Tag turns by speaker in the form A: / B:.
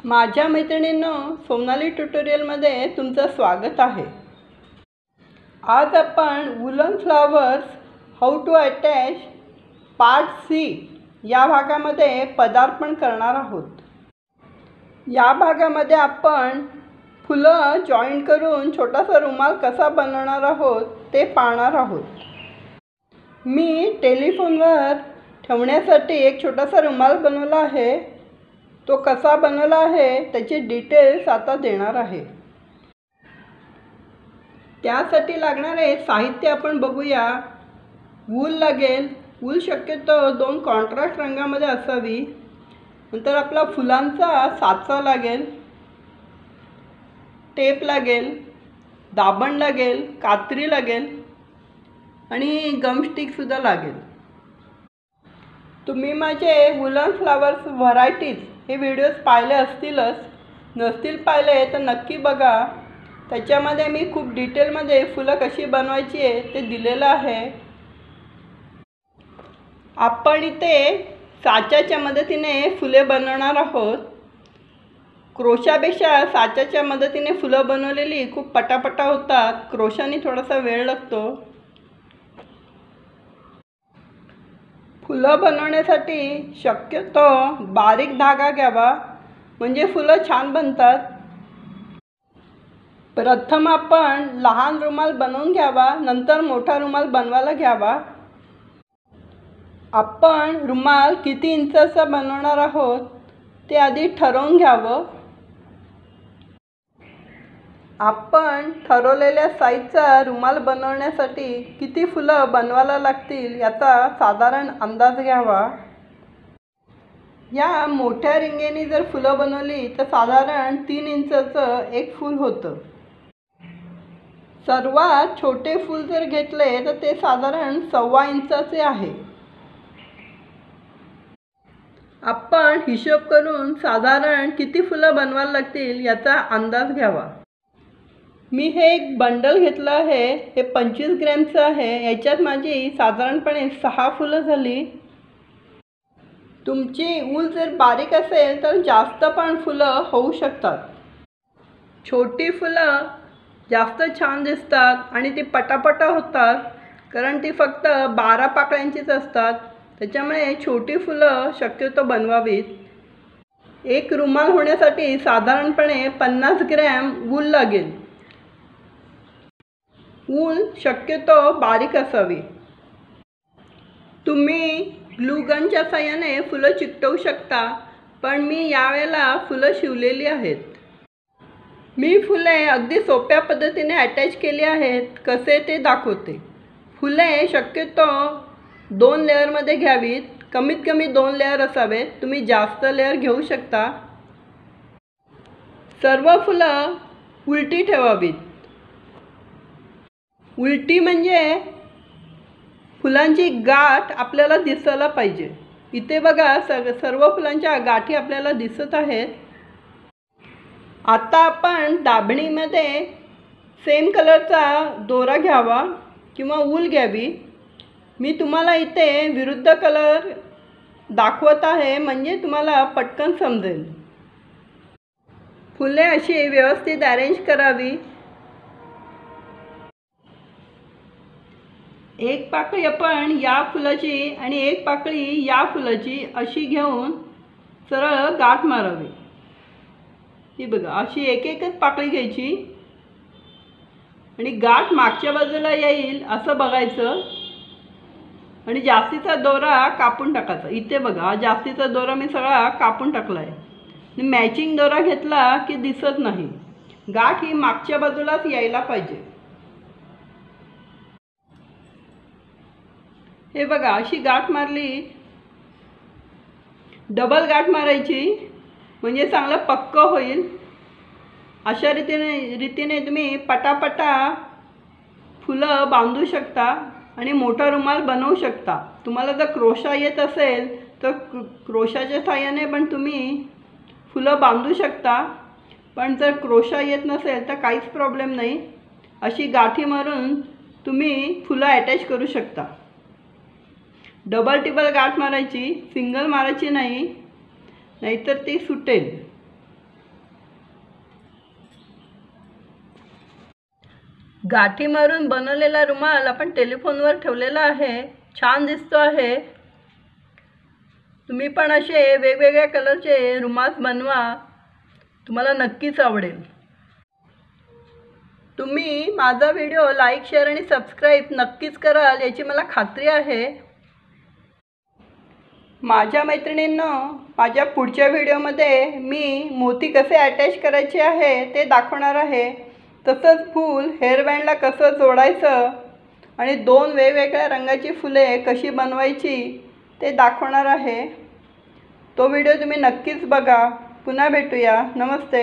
A: माझ्या मैत्रिणींनो, सोनाली ट्युटोरियलमध्ये तुमचं स्वागत आहे। आज आपण woollen flowers how to attach part C या भागामध्ये पदार्पण करणार आहोत। या भागामध्ये आपण फुलं जॉईंट करून छोटासा रुमाल कसा बनवणार आहोत ते पाहणार आहोत। मी टेलिफोनवर ठेवण्यासाठी एक छोटासा रुमाल बनवला आहे। तो कसा बनवला आहे त्याचे डिटेल्स आता देणार आहे। त्यासाठी लागणारे साहित्य आपण बघूया। वूल लागेल। वूल शक्यतो 2 कॉन्ट्रास्ट रंगामध्ये असावी। नंतर आपला फुलांचा साचा लागेल, टेप लागेल, दाबण लागेल, कात्री लागेल आणि गम स्टिक सुद्धा लागेल। तुम्ही माझे वुलन फ्लावर्स व्हरायटीज हे व्हिडिओज पाहिले असतीलच। नसतील पाहिले तर नक्की बघा। त्याच्यामध्ये मी खूप डिटेलमध्ये फुलं कशी बनवायची आहे ते दिलेलं आहे। आपण इथे साच्याच्या मदतीने फुले बनवणार आहोत। क्रोशापेक्षा साच्याच्या मदतीने फुलं बनवलेली खूप पटापटा होतात। क्रोशाने थोडासा वेळ लागतो। फुलं बनवण्यासाठी शक्यतो बारीक धागा घ्यावा, म्हणजे फुलं छान बनतात। प्रथम आपण लहान रुमाल बनवून घ्यावा, नंतर मोठा रुमाल बनवायला घ्यावा। आपण रुमाल किती इंचाचा बनवणार आहोत ते आधी ठरवून घ्यावं। आपण ठरवलेल्या साईजचा रुमाल बनवण्यासाठी किती फुलं बनवायला लागतील याचा साधारण अंदाज घ्यावा। या मोठ्या रिंगेने जर फुलं बनवली तर साधारण 3 इंचाचं एक फूल होतं। सर्वात छोटे फूल जर घेतले तर ते साधारण 1.25 इंचाचे आहे। आपण हिशोब करून साधारण किती फुलं बनवायला लागतील याचा अंदाज घ्यावा। मी हे एक बंडल घेतलं आहे। हे 25 ग्रॅमचं आहे। याच्यात माझी साधारणपणे 6 फुलं झाली। तुमची ऊल जर बारीक असेल तर जास्त पण फुलं होऊ शकतात। छोटी फुलं जास्त छान दिसतात आणि ती पटापटा होतात, कारण ती फक्त 12 पाकळ्यांचीच असतात। त्याच्यामुळे छोटी फुलं शक्यतो बनवावीत। एक रुमाल होण्यासाठी साधारणपणे 50 ग्रॅम वूल लागेल। वूल शक्यतो बारीक असावी। तुम्ही ग्लू गनच्या साहाय्याने फुलं चिकटवू शकता, पण मी यावेळेला फुलं शिवलेली आहेत। मी फुले अगदी सोप्या पद्धतीने अटॅच केली आहेत, कसे ते दाखवते। फुले शक्यतो 2 लेअरमध्ये घ्यावीत। कमीत कमी 2 लेअर असावेत। तुम्ही जास्त लेअर घेऊ शकता। सर्व फुलं उलटी ठेवावीत। उलटी म्हणजे फुलांची गाठ आपल्याला दिसायला पाहिजे। इथे बघा, सर्व फुलांच्या गाठी आपल्याला दिसत आहेत। आता आपण दाबणीमध्ये सेम कलरचा दोरा घ्यावा किंवा वूल घ्यावी। मी तुम्हाला इथे विरुद्ध कलर दाखवत आहे, म्हणजे तुम्हाला पटकन समजेल। फुले अशी व्यवस्थित अरेंज करावी। एक पाकळी आपण या फुलाची आणि एक पाकळी या फुलाची अशी घेऊन सरळ गाठ मारावी। ही बघा, अशी एकच पाकळी घ्यायची आणि गाठ मागच्या बाजूला येईल असं बघायचं आणि जास्तीचा दोरा कापून टाकायचा। इथे बघा, जास्तीचा दोरा मी सगळा कापून टाकला आहे। मॅचिंग दोरा घेतला की दिसत नाही। गाठ ही मागच्या बाजूलाच यायला पाहिजे। हे बघा, अशी गाठ मारली। डबल गाठ मारायची, म्हणजे चांगलं पक्क होईल। अशा रीतीने तुम्ही पटापटा फुलं बांधू शकता आणि मोठा रुमाल बनवू शकता। तुम्हाला जर क्रोशा येत असेल तर क्रोशाच्या साहाय्याने पण तुम्ही फुलं बांधू शकता, पण जर क्रोशा येत नसेल तर काहीच प्रॉब्लेम नाही। अशी गाठी मारून तुम्ही फुलं अटॅच करू शकता। डबल टिबल गाठ मारायची, सिंगल मारायची नाही, नाहीतर ती सुटेल। गाठी मारून बनवलेला रुमाल आपण टेलिफोनवर ठेवलेला आहे, छान दिसतो आहे। तुम्ही पण असे वेगवेगळ्या कलरचे रुमाल बनवा, तुम्हाला नक्कीच आवडेल। तुम्ही माझा व्हिडिओ लाईक, शेअर आणि सबस्क्राईब नक्कीच कराल याची मला खात्री आहे। माझ्या मैत्रिणींनो, माझ्या पुढच्या व्हिडिओमध्ये मी मोती कसे अटॅच करायचे आहे ते दाखवणार आहे। तसंच फूल हेअरबँडला कसं जोडायचं आणि 2 वेगवेगळ्या रंगाची फुले कशी बनवायची ते दाखवणार आहे। तो व्हिडिओ तुम्ही नक्कीच बघा। पुन्हा भेटूया। नमस्ते।